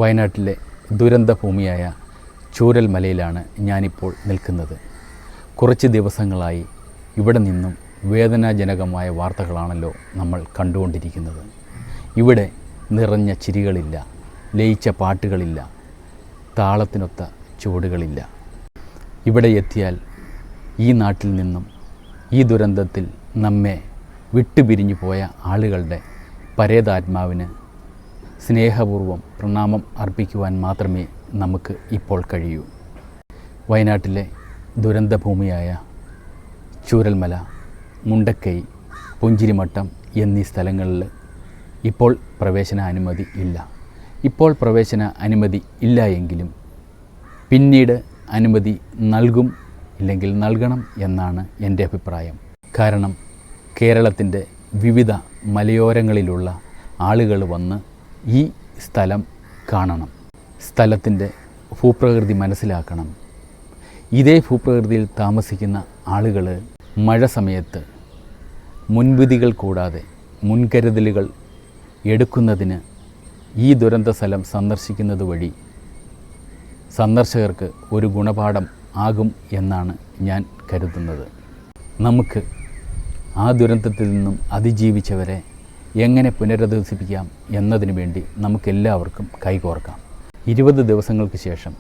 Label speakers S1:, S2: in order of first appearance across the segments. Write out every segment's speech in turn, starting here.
S1: വയനാട്ടിലെ ദുരന്തഭൂമിയായ ചൂരൽമലയിലാണ് ഞാനിപ്പോൾ നിൽക്കുന്നത്. കുറച്ച് ദിവസങ്ങളായി ഇവിടെ നിന്നും വേദനാജനകമായ വാർത്തകളാണല്ലോ നമ്മൾ കണ്ടുകൊണ്ടിരിക്കുന്നത്. ഇവിടെ നിറഞ്ഞ ചിരികളില്ല, ലയിച്ച പാട്ടുകളില്ല, താളത്തിനൊത്ത ചുവടുകളില്ല. ഇവിടെ എത്തിയാൽ ഈ നാട്ടിൽ നിന്നും ഈ ദുരന്തത്തിൽ നമ്മെ വിട്ടുപിരിഞ്ഞു പോയ ആളുകളുടെ പരേതാത്മാവിന് സ്നേഹപൂർവ്വം പ്രണാമം അർപ്പിക്കുവാൻ മാത്രമേ നമുക്ക് ഇപ്പോൾ കഴിയൂ. വയനാട്ടിലെ ദുരന്തഭൂമിയായ ചൂരൽമല, മുണ്ടക്കൈ, പുഞ്ചിരിമട്ടം എന്നീ സ്ഥലങ്ങളിൽ ഇപ്പോൾ പ്രവേശന അനുമതി ഇല്ല. ഇപ്പോൾ പ്രവേശന അനുമതി ഇല്ല എങ്കിലും പിന്നീട് അനുമതി നൽകും, ഇല്ലെങ്കിൽ നൽകണം എന്നാണ് എൻ്റെ അഭിപ്രായം. കാരണം കേരളത്തിൻ്റെ വിവിധ മലയോരങ്ങളിലുള്ള ആളുകൾ വന്ന് ഈ സ്ഥലം കാണണം, സ്ഥലത്തിൻ്റെ ഭൂപ്രകൃതി മനസ്സിലാക്കണം. ഇതേ ഭൂപ്രകൃതിയിൽ താമസിക്കുന്ന ആളുകൾ മഴ സമയത്ത് മുൻവിധികൾ കൂടാതെ മുൻകരുതലുകൾ എടുക്കുന്നതിന് ഈ ദുരന്ത സ്ഥലം സന്ദർശിക്കുന്നത് വഴി സന്ദർശകർക്ക് ഒരു ഗുണപാഠം ആകും എന്നാണ് ഞാൻ കരുതുന്നത്. നമുക്ക് ആ ദുരന്തത്തിൽ നിന്നും അതിജീവിച്ചവരെ എങ്ങനെ പുനരധിവസിപ്പിക്കാം എന്നതിനു വേണ്ടി നമുക്കെല്ലാവർക്കും കൈകോർക്കാം. 20 ദിവസങ്ങൾക്ക് ശേഷം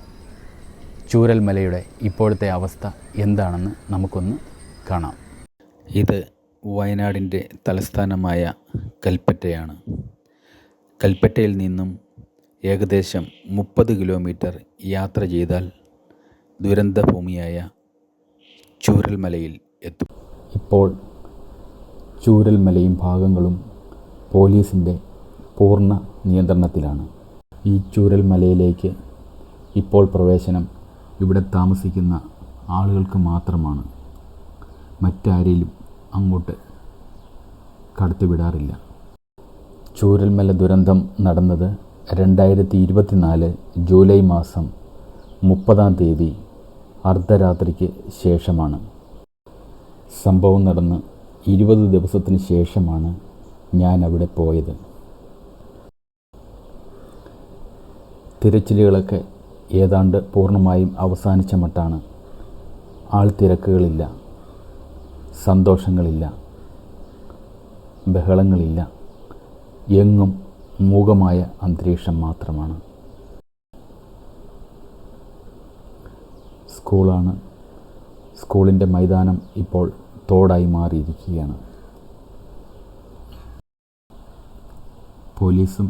S1: ചൂരൽമലയുടെ ഇപ്പോഴത്തെ അവസ്ഥ എന്താണെന്ന് നമുക്കൊന്ന് കാണാം. ഇത് വയനാടിൻ്റെ തലസ്ഥാനമായ കൽപ്പറ്റയാണ്. കൽപ്പറ്റയിൽ നിന്നും ഏകദേശം 30 കിലോമീറ്റർ യാത്ര ചെയ്താൽ ദുരന്തഭൂമിയായ ചൂരൽമലയിൽ എത്തും. ഇപ്പോൾ ചൂരൽമലയും ഭാഗങ്ങളും പോലീസിൻ്റെ പൂർണ്ണ നിയന്ത്രണത്തിലാണ്. ഈ ചൂരൽമലയിലേക്ക് ഇപ്പോൾ പ്രവേശനം ഇവിടെ താമസിക്കുന്ന ആളുകൾക്ക് മാത്രമാണ്. മറ്റാരെയും അങ്ങോട്ട് കടത്തിവിടാറില്ല. ചൂരൽമല ദുരന്തം നടന്നത് 2024 ജൂലൈ മാസം 30 അർദ്ധരാത്രിക്ക് ശേഷമാണ്. സംഭവം നടന്ന് 20 ദിവസത്തിന് ശേഷമാണ് ഞാൻ അവിടെ പോയത്. തിരച്ചിലുകളൊക്കെ ഏതാണ്ട് പൂർണ്ണമായും അവസാനിച്ച മട്ടാണ്. ആൾത്തിരക്കുകളില്ല, സന്തോഷങ്ങളില്ല, ബഹളങ്ങളില്ല. എങ്ങും മൂകമായ അന്തരീക്ഷം മാത്രമാണ്. സ്കൂളാണ്. സ്കൂളിൻ്റെ മൈതാനം ഇപ്പോൾ തോടായി മാറിയിരിക്കുകയാണ്. പോലീസും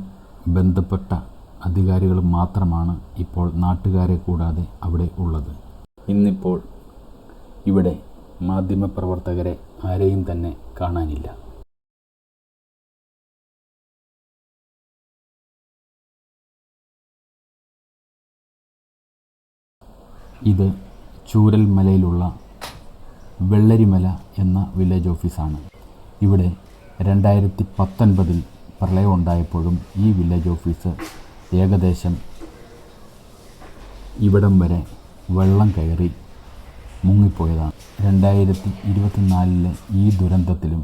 S1: ബന്ധപ്പെട്ട അധികാരികളും മാത്രമാണ് ഇപ്പോൾ നാട്ടുകാരെ കൂടാതെ അവിടെ ഉള്ളത്. ഇന്നിപ്പോൾ ഇവിടെ മാധ്യമപ്രവർത്തകരെ ആരെയും തന്നെ കാണാനില്ല. ഇത് ചൂരൽമലയിലുള്ള വെള്ളരിമല എന്ന വില്ലേജ് ഓഫീസാണ്. ഇവിടെ 2019 പ്രളയം ഉണ്ടായപ്പോഴും ഈ വില്ലേജ് ഓഫീസ് ഏകദേശം ഇവിടം വരെ വെള്ളം കയറി മുങ്ങിപ്പോയതാണ്. 2024 ഈ ദുരന്തത്തിലും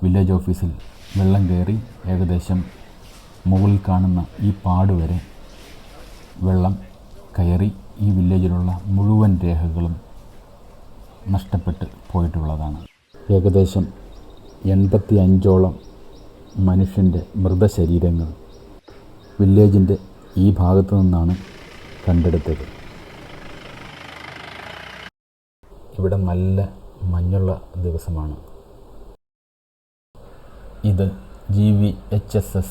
S1: വില്ലേജ് ഓഫീസിൽ വെള്ളം കയറി ഏകദേശം മുകളിൽ കാണുന്ന ഈ പാട് വരെ വെള്ളം കയറി ഈ വില്ലേജിലുള്ള മുഴുവൻ രേഖകളും നഷ്ടപ്പെട്ട് പോയിട്ടുള്ളതാണ്. ഏകദേശം 85ഓളം മനുഷ്യൻ്റെ മൃതശരീരങ്ങൾ വില്ലേജിൻ്റെ ഈ ഭാഗത്തു നിന്നാണ് കണ്ടെടുത്തത്. ഇവിടെ നല്ല മഞ്ഞുള്ള ദിവസമാണ്. ഇത് GVHSS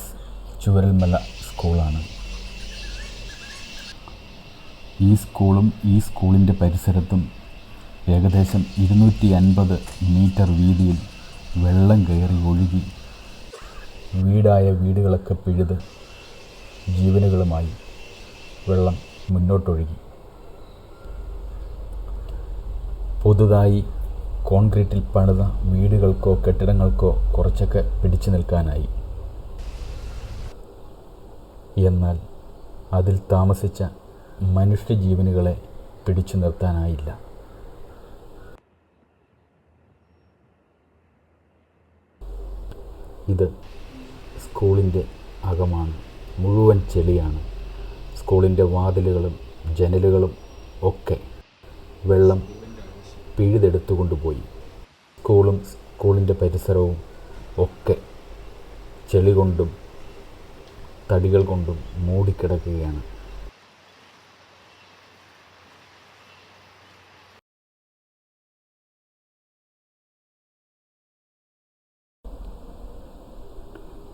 S1: ചൂരൽമല സ്കൂളാണ്. ഈ സ്കൂളും ഈ സ്കൂളിൻ്റെ പരിസരത്തും ഏകദേശം 250 മീറ്റർ വീതിയിൽ വെള്ളം കയറി ഒഴുകി വീടുകളൊക്കെ പിഴുത് ജീവനുകളുമായി വെള്ളം മുന്നോട്ടൊഴുകി. പുതുതായി കോൺക്രീറ്റിൽ പണിത വീടുകൾക്കോ കെട്ടിടങ്ങൾക്കോ കുറച്ചൊക്കെ പിടിച്ചു നിൽക്കാനായി. എന്നാൽ അതിൽ താമസിച്ച മനുഷ്യജീവനുകളെ പിടിച്ചു നിർത്താനായില്ല. ഇത് സ്കൂളിൻ്റെ അകമാണ്. മുഴുവൻ ചെളിയാണ്. സ്കൂളിൻ്റെ വാതിലുകളും ജനലുകളും ഒക്കെ വെള്ളം പിഴുതെടുത്തുകൊണ്ടുപോയി. സ്കൂളിൻ്റെ പരിസരവും ഒക്കെ ചെളി കൊണ്ടും തടികൾ കൊണ്ടും മൂടിക്കിടക്കുകയാണ്.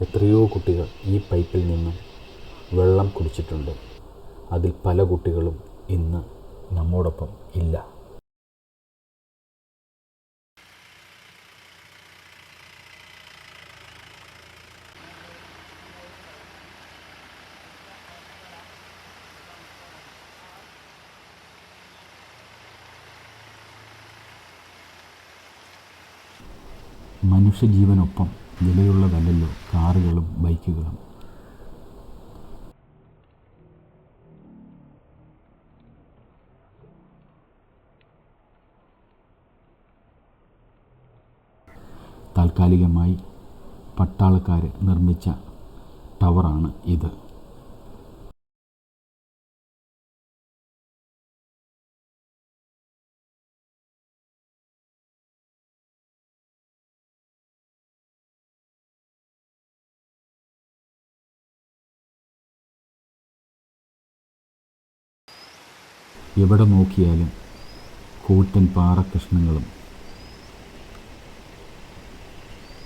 S1: എത്രയോ കുട്ടികൾ ഈ പൈപ്പിൽ നിന്നും വെള്ളം കുടിച്ചിട്ടുണ്ട്. അതിൽ പല കുട്ടികളും ഇന്ന് നമ്മോടൊപ്പം ഇല്ല. മനുഷ്യജീവനൊപ്പം വിലയുള്ളതല്ലല്ലോ കാറുകളും ബൈക്കുകളും. താൽക്കാലികമായി പട്ടാളക്കാർ നിർമ്മിച്ച ടവറാണ് ഇത്. എവിടെ നോക്കിയാലും കൂറ്റൻ പാറക്കഷ്ണങ്ങളും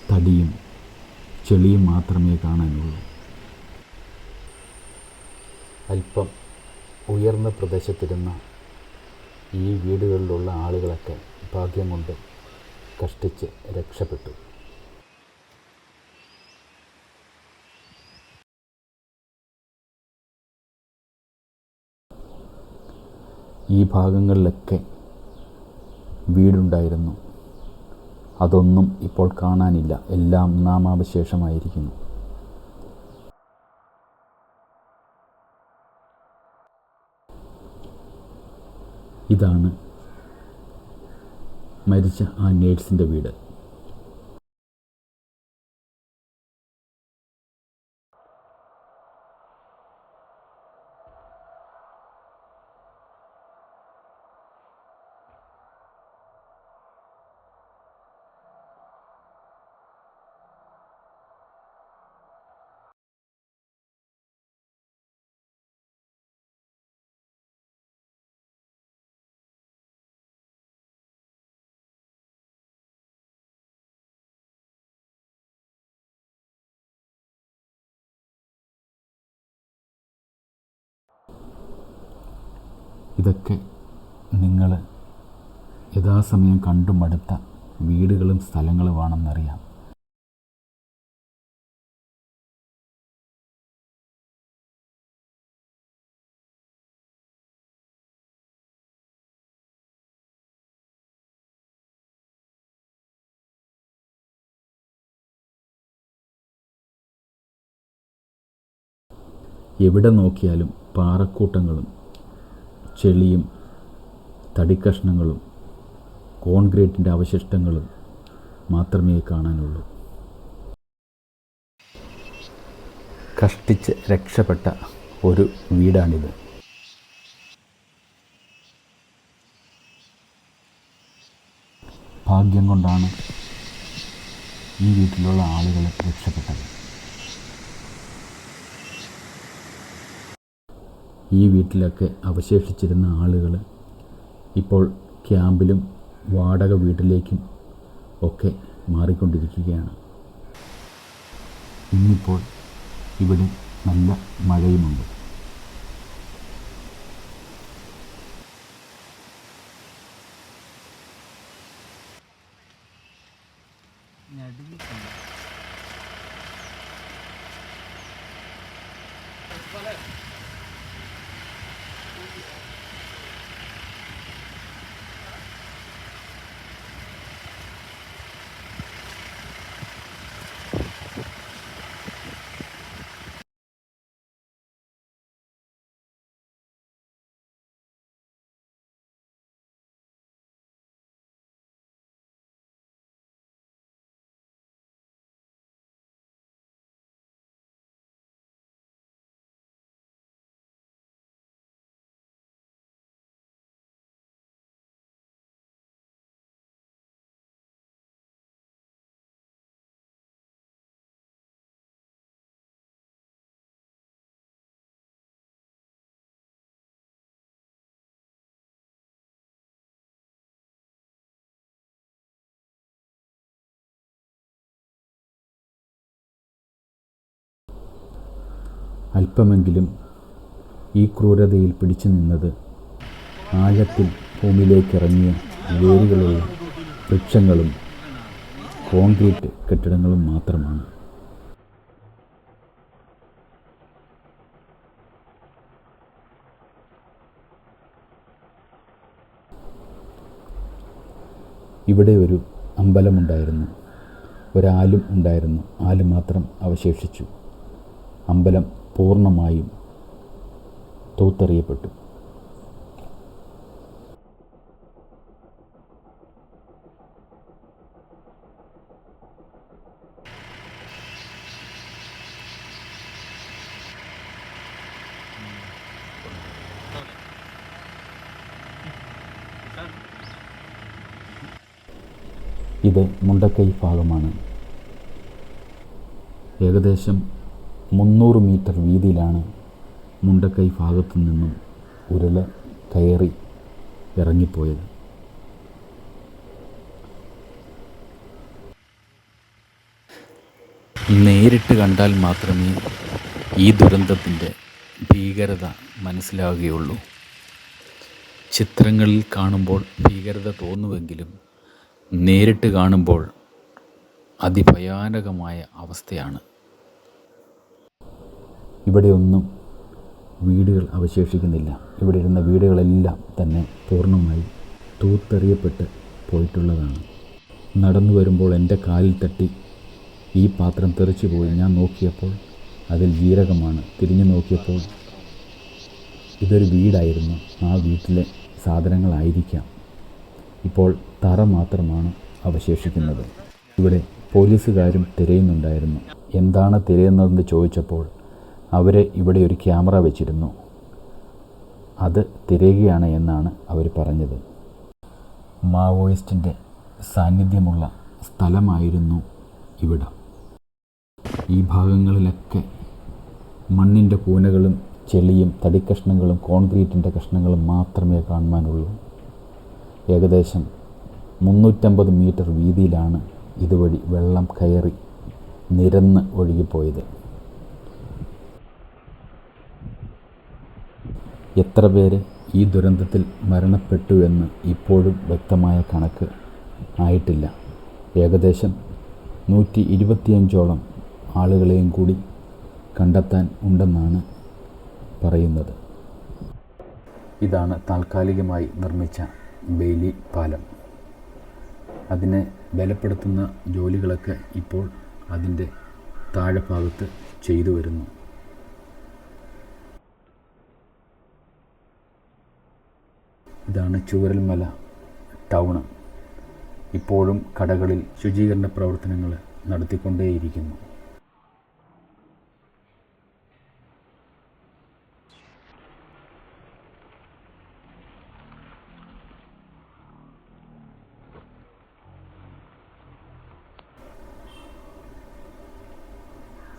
S1: തടിയും ചെളിയും മാത്രമേ കാണാനുള്ളൂ. അല്പം ഉയർന്ന പ്രദേശത്തിരുന്ന ഈ വീടുകളിലുള്ള ആളുകളൊക്കെ ഭാഗ്യം കൊണ്ട് കഷ്ടിച്ച് രക്ഷപ്പെട്ടു. ഈ ഭാഗങ്ങളിലൊക്കെ വീടുണ്ടായിരുന്നു. അതൊന്നും ഇപ്പോൾ കാണാനില്ല. എല്ലാം നാമാവശേഷമായിരിക്കുന്നു. ഇതാണ് മരിച്ച ആ നേഴ്സിൻ്റെ വീട്. ഇതൊക്കെ നിങ്ങൾ യഥാസമയം കണ്ടു മടുത്ത വീടുകളും സ്ഥലങ്ങളുമാണെന്നറിയാം. എവിടെ നോക്കിയാലും പാറക്കൂട്ടങ്ങളും ചെളിയും തടിക്കഷ്ണങ്ങളും കോൺക്രീറ്റിൻ്റെ അവശിഷ്ടങ്ങളും മാത്രമേ കാണാനുള്ളൂ. കഷ്ടിച്ച് രക്ഷപ്പെട്ട ഒരു വീടാണിത്. ഭാഗ്യം കൊണ്ടാണ് ഈ വീട്ടിലുള്ള ആളുകൾ രക്ഷപ്പെട്ടത്. ഈ വീട്ടിലൊക്കെ അവശേഷിച്ചിരുന്ന ആളുകൾ ഇപ്പോൾ ക്യാമ്പിലും വാടക വീട്ടിലേക്കും ഒക്കെ മാറിക്കൊണ്ടിരിക്കുകയാണ്. ഇന്നിപ്പോൾ ഇവിടെ നല്ല മഴയുമുണ്ട്. അല്പമെങ്കിലും ഈ ക്രൂരതയിൽ പിടിച്ചു നിന്നത് ആഴത്തിൽ ഭൂമിയിലേക്കിറങ്ങിയ വേരുകളുള്ള വൃക്ഷങ്ങളും കോൺക്രീറ്റ് കെട്ടിടങ്ങളും മാത്രമാണ്. ഇവിടെ ഒരു അമ്പലമുണ്ടായിരുന്നു. ഒരാലും ഉണ്ടായിരുന്നു. ആല് മാത്രം അവശേഷിച്ചു. അമ്പലം പൂർണ്ണമായും തൂത്തെറിയപ്പെട്ടു. ഇത് മുണ്ടക്കൈ ഭാഗമാണ്. ഏകദേശം 300 മീറ്റർ വീതിയിലാണ് മുണ്ടക്കൈ ഭാഗത്തു നിന്നും ഉരുള് കയറി ഇറങ്ങിപ്പോയത്. നേരിട്ട് കണ്ടാൽ മാത്രമേ ഈ ദുരന്തത്തിൻ്റെ ഭീകരത മനസ്സിലാവുകയുള്ളൂ. ചിത്രങ്ങളിൽ കാണുമ്പോൾ ഭീകരത തോന്നുമെങ്കിലും നേരിട്ട് കാണുമ്പോൾ അതിഭയാനകമായ അവസ്ഥയാണ്. ഇവിടെയൊന്നും വീടുകൾ അവശേഷിക്കുന്നില്ല. ഇവിടെ ഇരുന്ന വീടുകളെല്ലാം തന്നെ പൂർണ്ണമായി തൂത്തെറിയപ്പെട്ട് പോയിട്ടുള്ളതാണ്. നടന്നു വരുമ്പോൾ എൻ്റെ കാലിൽ തട്ടി ഈ പാത്രം തെറിച്ചു പോയി. ഞാൻ നോക്കിയപ്പോൾ അതിൽ ജീരകമാണ്. തിരിഞ്ഞു നോക്കിയപ്പോൾ ഇതൊരു വീടായിരുന്നു. ആ വീട്ടിലെ സാധനങ്ങളായിരിക്കാം. ഇപ്പോൾ തറ മാത്രമാണ് അവശേഷിക്കുന്നത്. ഇവിടെ പോലീസുകാരും തിരയുന്നുണ്ടായിരുന്നു. എന്താണ് തിരയുന്നതെന്ന് ചോദിച്ചപ്പോൾ അവരെ ഇവിടെ ഒരു ക്യാമറ വെച്ചിരുന്നു. അത് തിരയുകയാണ് എന്നാണ് അവർ പറഞ്ഞത്. മാവോയിസ്റ്റിൻ്റെ സാന്നിധ്യമുള്ള സ്ഥലമായിരുന്നു ഇവിടം. ഈ ഭാഗങ്ങളിലൊക്കെ മണ്ണിൻ്റെ കൂനകളും ചെളിയും തടിക്കഷ്ണങ്ങളും കോൺക്രീറ്റിൻ്റെ കഷ്ണങ്ങളും മാത്രമേ കാണുവാനുള്ളൂ. ഏകദേശം 350 മീറ്റർ വീതിയിലാണ് ഇതുവഴി വെള്ളം കയറി നിരന്ന് ഒഴുകിപ്പോയത്. എത്ര പേര് ഈ ദുരന്തത്തിൽ മരണപ്പെട്ടു എന്ന് ഇപ്പോഴും വ്യക്തമായ കണക്ക് ആയിട്ടില്ല. ഏകദേശം 125ഓളം ആളുകളെയും കൂടി കണ്ടെത്താൻ ഉണ്ടെന്നാണ് പറയുന്നത്. ഇതാണ് താൽക്കാലികമായി നിർമ്മിച്ച ബെയിലി പാലം. അതിനെ ബലപ്പെടുത്തുന്ന ജോലികളൊക്കെ ഇപ്പോൾ അതിൻ്റെ താഴെ ഭാഗത്ത് ചെയ്തു വരുന്നു. ഇതാണ് ചൂരൽമല ടൗണ്. ഇപ്പോഴും കടകളിൽ ശുചീകരണ പ്രവർത്തനങ്ങൾ നടത്തിക്കൊണ്ടേയിരിക്കുന്നു.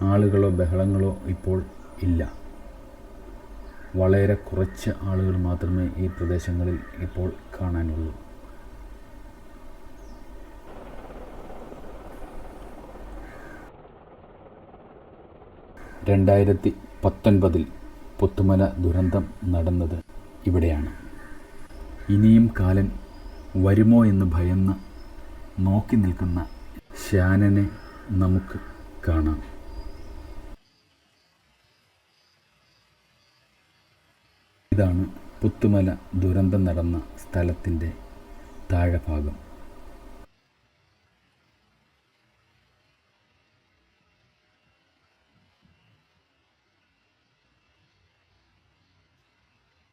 S1: ആളുകളോ ബഹളങ്ങളോ ഇപ്പോൾ ഇല്ല. വളരെ കുറച്ച് ആളുകൾ മാത്രമേ ഈ പ്രദേശങ്ങളിൽ ഇപ്പോൾ കാണാനുള്ളൂ. (2019) പുത്തുമല ദുരന്തം നടന്നത് ഇവിടെയാണ്. ഇനിയും കാലൻ വരുമോ എന്ന് ഭയന്ന് നോക്കി നിൽക്കുന്ന ശ്യാനനെ നമുക്ക് കാണാം. ഇതാണ് പുത്തുമല ദുരന്തം നടന്ന സ്ഥലത്തിൻ്റെ താഴെഭാഗം.